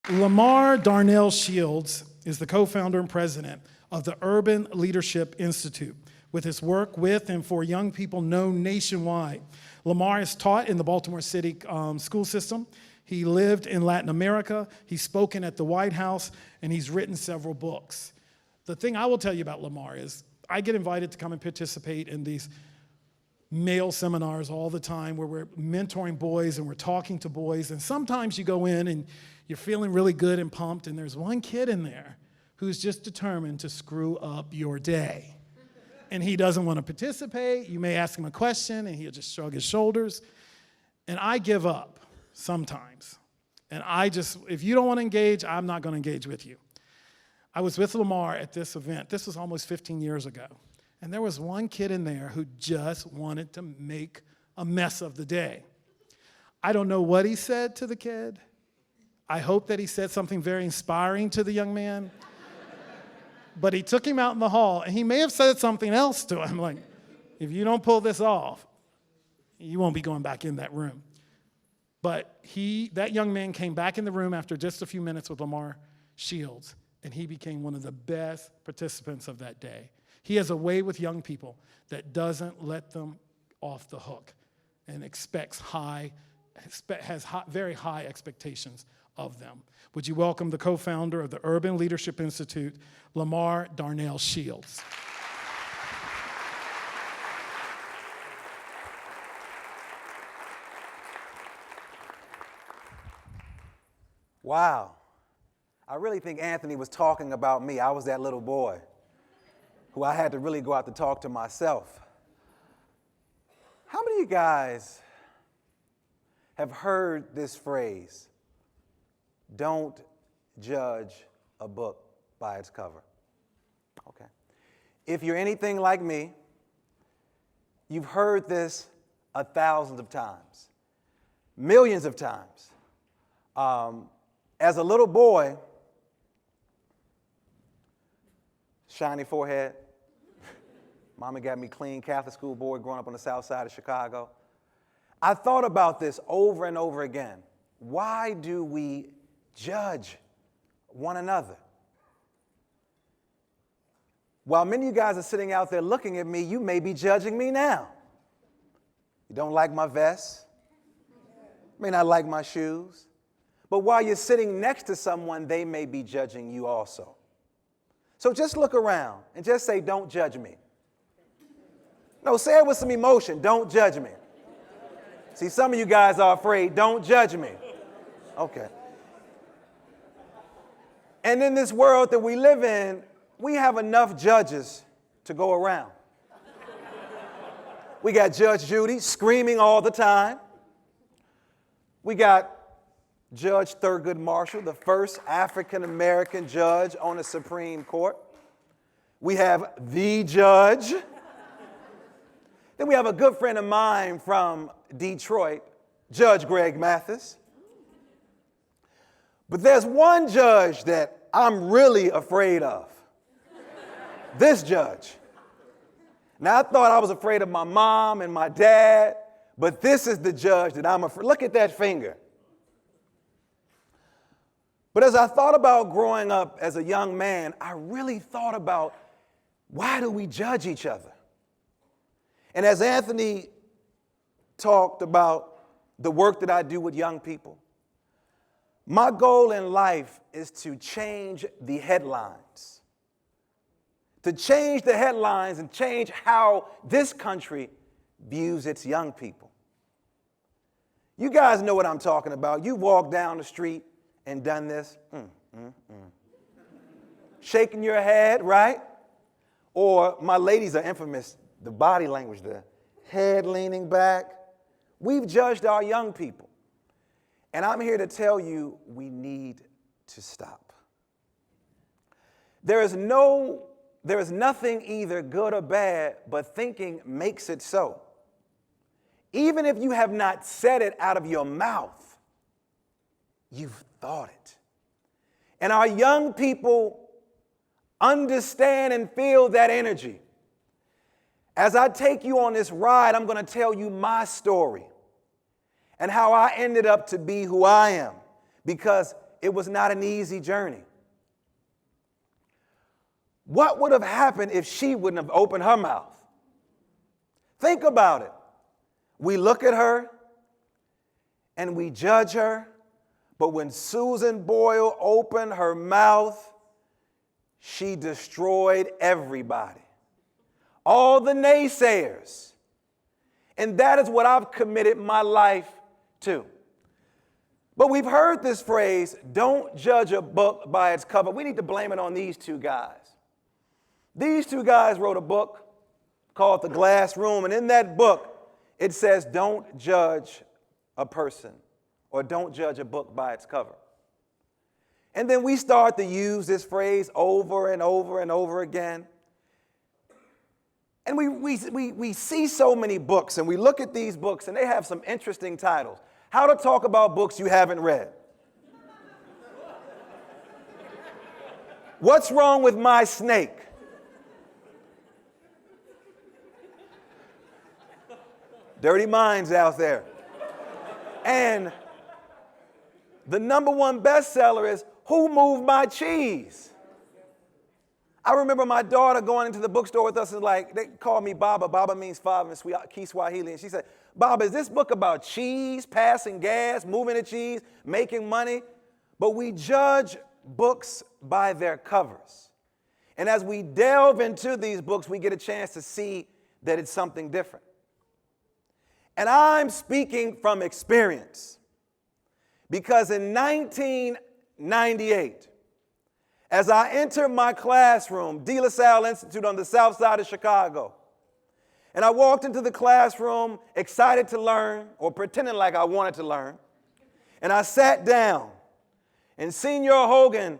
LaMarr Darnell Shields is the co-founder and president of the Urban Leadership Institute, with his work with and for young people known nationwide. Lamar is taught in the Baltimore City school system. He lived in Latin America. He's spoken at the White House, and he's written several books. The thing I will tell you about Lamar is I get invited to come and participate in these male seminars all the time where we're mentoring boys and we're talking to boys. And sometimes you go in and you're feeling really good and pumped, and there's one kid in there who's just determined to screw up your day. And he doesn't want to participate. You may ask him a question, and he'll just shrug his shoulders. And I give up sometimes. And if you don't want to engage, I'm not going to engage with you. I was with Lamar at this event. This was almost 15 years ago. And there was one kid in there who just wanted to make a mess of the day. I don't know what he said to the kid. I hope that he said something very inspiring to the young man. But he took him out in the hall, and he may have said something else to him, like, if you don't pull this off, you won't be going back in that room. But that young man came back in the room after just a few minutes with LaMarr Shields, and he became one of the best participants of that day. He has a way with young people that doesn't let them off the hook and has very high expectations of them. Would you welcome the co-founder of the Urban Leadership Institute, LaMarr Darnell Shields. Wow. I really think Anthony was talking about me. I was that little boy who I had to really go out to talk to myself. How many of you guys have heard this phrase, don't judge a book by its cover? Okay. If you're anything like me, you've heard this thousands of times, millions of times. As a little boy, shiny forehead, Mama got me clean, Catholic school boy growing up on the south side of Chicago. I thought about this over and over again. Why do we judge one another? While many of you guys are sitting out there looking at me, you may be judging me now. You don't like my vest, may not like my shoes, but while you're sitting next to someone, they may be judging you also. So just look around and just say, don't judge me. No, say it with some emotion, don't judge me. See, some of you guys are afraid, don't judge me. Okay. And in this world that we live in, we have enough judges to go around. We got Judge Judy screaming all the time. We got Judge Thurgood Marshall, the first African-American judge on the Supreme Court. We have the judge. Then we have a good friend of mine from Detroit, Judge Greg Mathis. But there's one judge that I'm really afraid of. This judge. Now, I thought I was afraid of my mom and my dad, but this is the judge that I'm afraid. Look at that finger. But as I thought about growing up as a young man, I really thought about, why do we judge each other? And as Anthony talked about the work that I do with young people, my goal in life is to change the headlines. To change the headlines and change how this country views its young people. You guys know what I'm talking about. You walk down the street and done this. Shaking your head, right? Or my ladies are infamous, the body language, the head leaning back. We've judged our young people. And I'm here to tell you, we need to stop. There is nothing either good or bad, but thinking makes it so. Even if you have not said it out of your mouth, you've thought it. And our young people understand and feel that energy. As I take you on this ride, I'm going to tell you my story and how I ended up to be who I am. Because it was not an easy journey. What would have happened if she wouldn't have opened her mouth? Think about it. We look at her and we judge her, but when Susan Boyle opened her mouth, she destroyed everybody, all the naysayers. And that is what I've committed my life to. But we've heard this phrase, don't judge a book by its cover. We need to blame it on these two guys. These two guys wrote a book called The Glass Room, and in that book, it says, don't judge a person or don't judge a book by its cover. And then we start to use this phrase over and over and over again. And we see so many books, and we look at these books, and they have some interesting titles. How to talk about books you haven't read. What's wrong with my snake? Dirty minds out there. And the number one bestseller is Who Moved My Cheese? I remember my daughter going into the bookstore with us and they called me Baba. Baba means father in Kiswahili. And she said, Baba, is this book about cheese, passing gas, moving the cheese, making money? But we judge books by their covers. And as we delve into these books, we get a chance to see that it's something different. And I'm speaking from experience. Because in 1998, as I entered my classroom, De La Salle Institute on the south side of Chicago, and I walked into the classroom excited to learn, or pretending like I wanted to learn, and I sat down, and Senior Hogan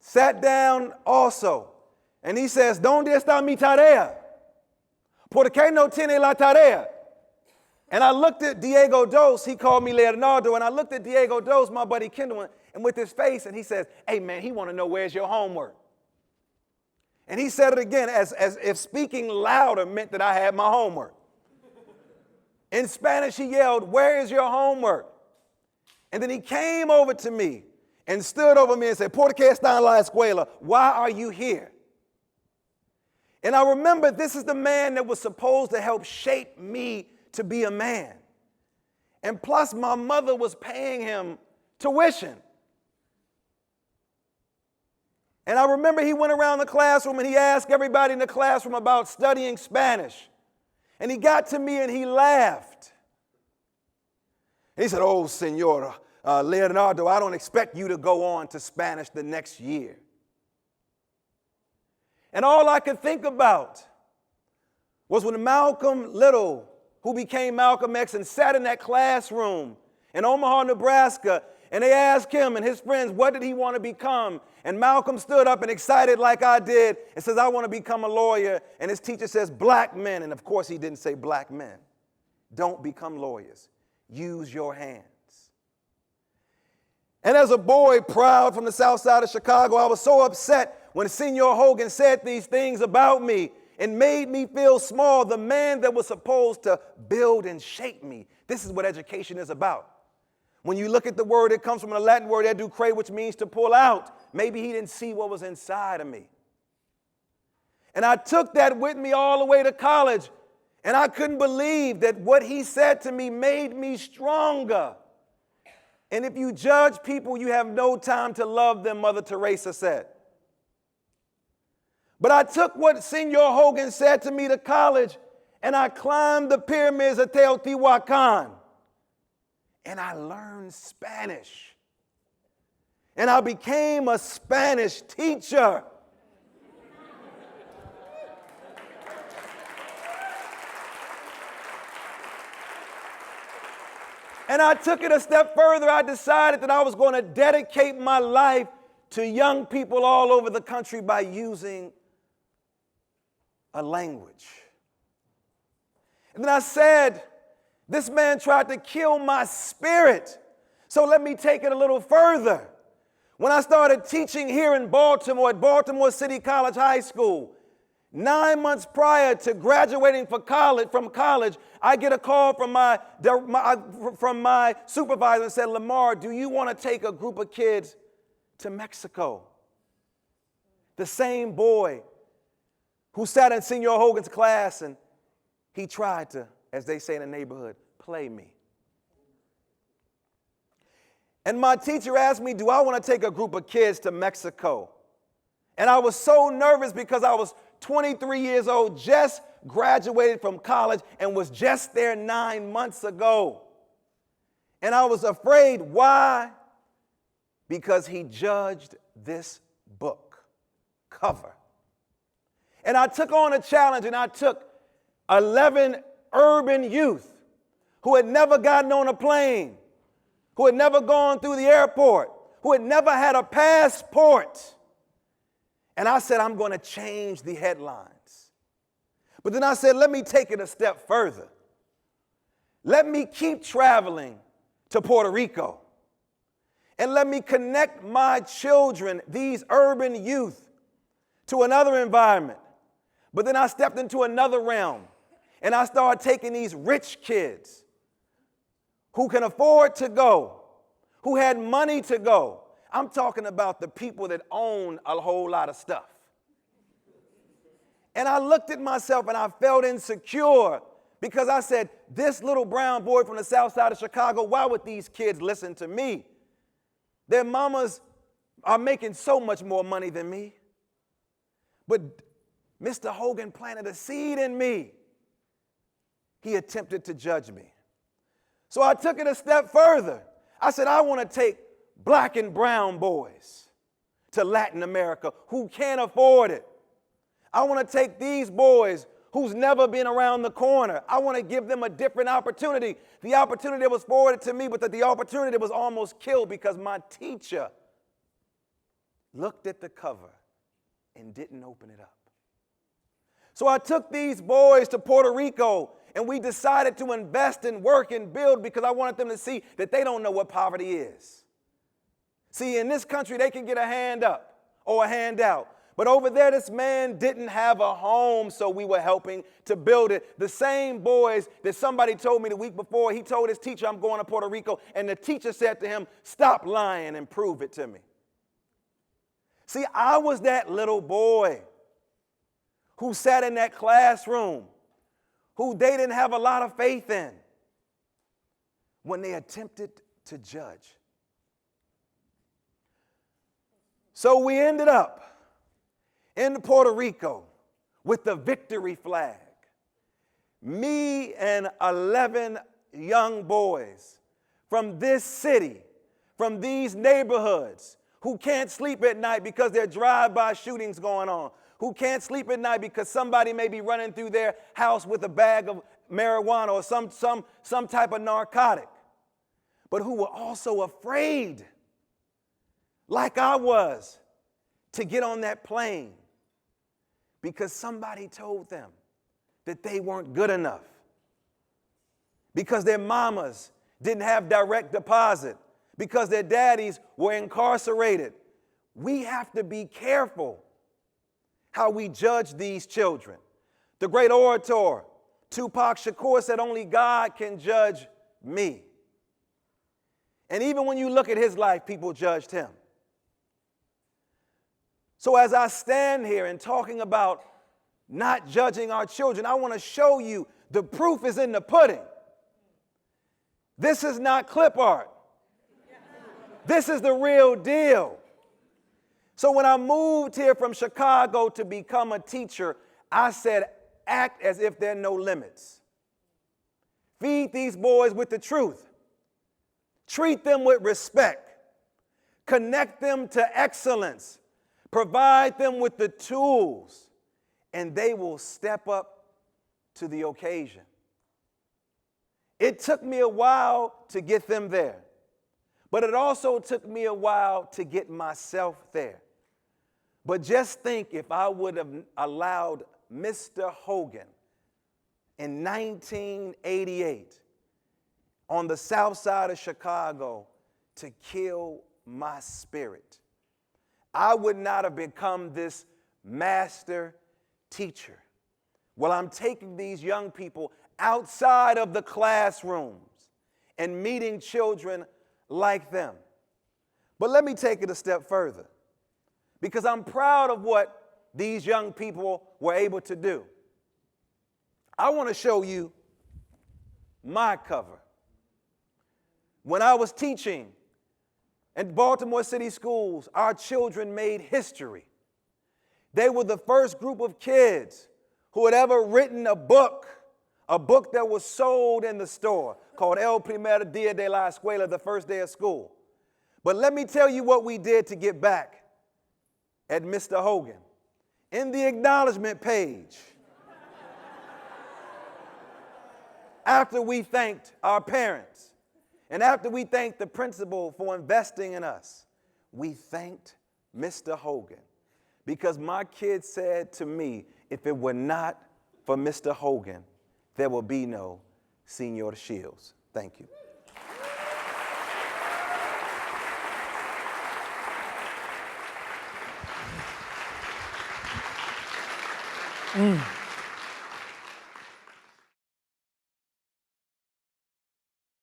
sat down also, and he says, ¿Dónde está mi tarea? ¿Por qué no tiene la tarea? And I looked at Diego Dos, he called me Leonardo, and I looked at Diego Dos, my buddy Kendall, and with his face, and he says, hey man, he want to know where's your homework. And he said it again as if speaking louder meant that I had my homework. In Spanish, he yelled, where is your homework? And then he came over to me and stood over me and said, ¿Por qué está en la escuela? Why are you here? And I remember this is the man that was supposed to help shape me to be a man. And plus, my mother was paying him tuition. And I remember he went around the classroom and he asked everybody in the classroom about studying Spanish. And he got to me and he laughed. And he said, oh, Senora Leonardo, I don't expect you to go on to Spanish the next year. And all I could think about was when Malcolm Little, who became Malcolm X, and sat in that classroom in Omaha, Nebraska, and they asked him and his friends, what did he want to become? And Malcolm stood up and excited like I did and says, I want to become a lawyer. And his teacher says, black men. And of course he didn't say black men. Don't become lawyers. Use your hands. And as a boy proud from the south side of Chicago, I was so upset when Senior Hogan said these things about me and made me feel small, the man that was supposed to build and shape me. This is what education is about. When you look at the word, it comes from a Latin word, educare, which means to pull out. Maybe he didn't see what was inside of me. And I took that with me all the way to college, and I couldn't believe that what he said to me made me stronger. And if you judge people, you have no time to love them, Mother Teresa said. But I took what Senior Hogan said to me to college, and I climbed the pyramids of Teotihuacan. And I learned Spanish. And I became a Spanish teacher. And I took it a step further. I decided that I was going to dedicate my life to young people all over the country by using a language. And then I said, this man tried to kill my spirit. So let me take it a little further. When I started teaching here in Baltimore at Baltimore City College High School, 9 months prior to graduating from college, I get a call from my supervisor and said, "Lamar, do you want to take a group of kids to Mexico?" The same boy who sat in Senor Hogan's class and he tried to, as they say in the neighborhood, play me. And my teacher asked me, do I want to take a group of kids to Mexico? And I was so nervous because I was 23 years old, just graduated from college, and was just there 9 months ago. And I was afraid. Why? Because he judged this book cover. And I took on a challenge, and I took 11 urban youth who had never gotten on a plane, who had never gone through the airport, who had never had a passport. And I said, I'm going to change the headlines. But then I said, let me take it a step further. Let me keep traveling to Puerto Rico. And let me connect my children, these urban youth, to another environment. But then I stepped into another realm. And I started taking these rich kids who can afford to go, who had money to go. I'm talking about the people that own a whole lot of stuff. And I looked at myself and I felt insecure because I said, this little brown boy from the south side of Chicago, why would these kids listen to me? Their mamas are making so much more money than me. But Mr. Hogan planted a seed in me. He attempted to judge me. So I took it a step further. I said, I want to take black and brown boys to Latin America who can't afford it. I want to take these boys who's never been around the corner. I want to give them a different opportunity. The opportunity that was forwarded to me, but the opportunity was almost killed because my teacher looked at the cover and didn't open it up. So I took these boys to Puerto Rico, and we decided to invest and work and build because I wanted them to see that they don't know what poverty is. See, in this country, they can get a hand up or a handout. But over there, this man didn't have a home, so we were helping to build it. The same boys that somebody told me the week before, he told his teacher, I'm going to Puerto Rico, and the teacher said to him, stop lying and prove it to me. See, I was that little boy who sat in that classroom, who they didn't have a lot of faith in when they attempted to judge. So we ended up in Puerto Rico with the victory flag. Me and 11 young boys from this city, from these neighborhoods, who can't sleep at night because there are drive-by shootings going on, who can't sleep at night because somebody may be running through their house with a bag of marijuana or some type of narcotic, but who were also afraid, like I was, to get on that plane because somebody told them that they weren't good enough, because their mamas didn't have direct deposit, because their daddies were incarcerated. We have to be careful how we judge these children. The great orator, Tupac Shakur, said only God can judge me. And even when you look at his life, people judged him. So as I stand here and talking about not judging our children, I want to show you the proof is in the pudding. This is not clip art. This is the real deal. So when I moved here from Chicago to become a teacher, I said, act as if there are no limits. Feed these boys with the truth. Treat them with respect. Connect them to excellence. Provide them with the tools, and they will step up to the occasion. It took me a while to get them there, but it also took me a while to get myself there. But just think if I would have allowed Mr. Hogan in 1988 on the south side of Chicago to kill my spirit, I would not have become this master teacher. Well, I'm taking these young people outside of the classrooms and meeting children like them. But let me take it a step further, because I'm proud of what these young people were able to do. I want to show you my cover. When I was teaching in Baltimore City schools, our children made history. They were the first group of kids who had ever written a book that was sold in the store called El Primer Día de la Escuela, the first day of school. But let me tell you what we did to get back at Mr. Hogan. In the acknowledgement page, after we thanked our parents and after we thanked the principal for investing in us, we thanked Mr. Hogan, because my kids said to me, if it were not for Mr. Hogan, there will be no Senor Shields. Thank you. Mm.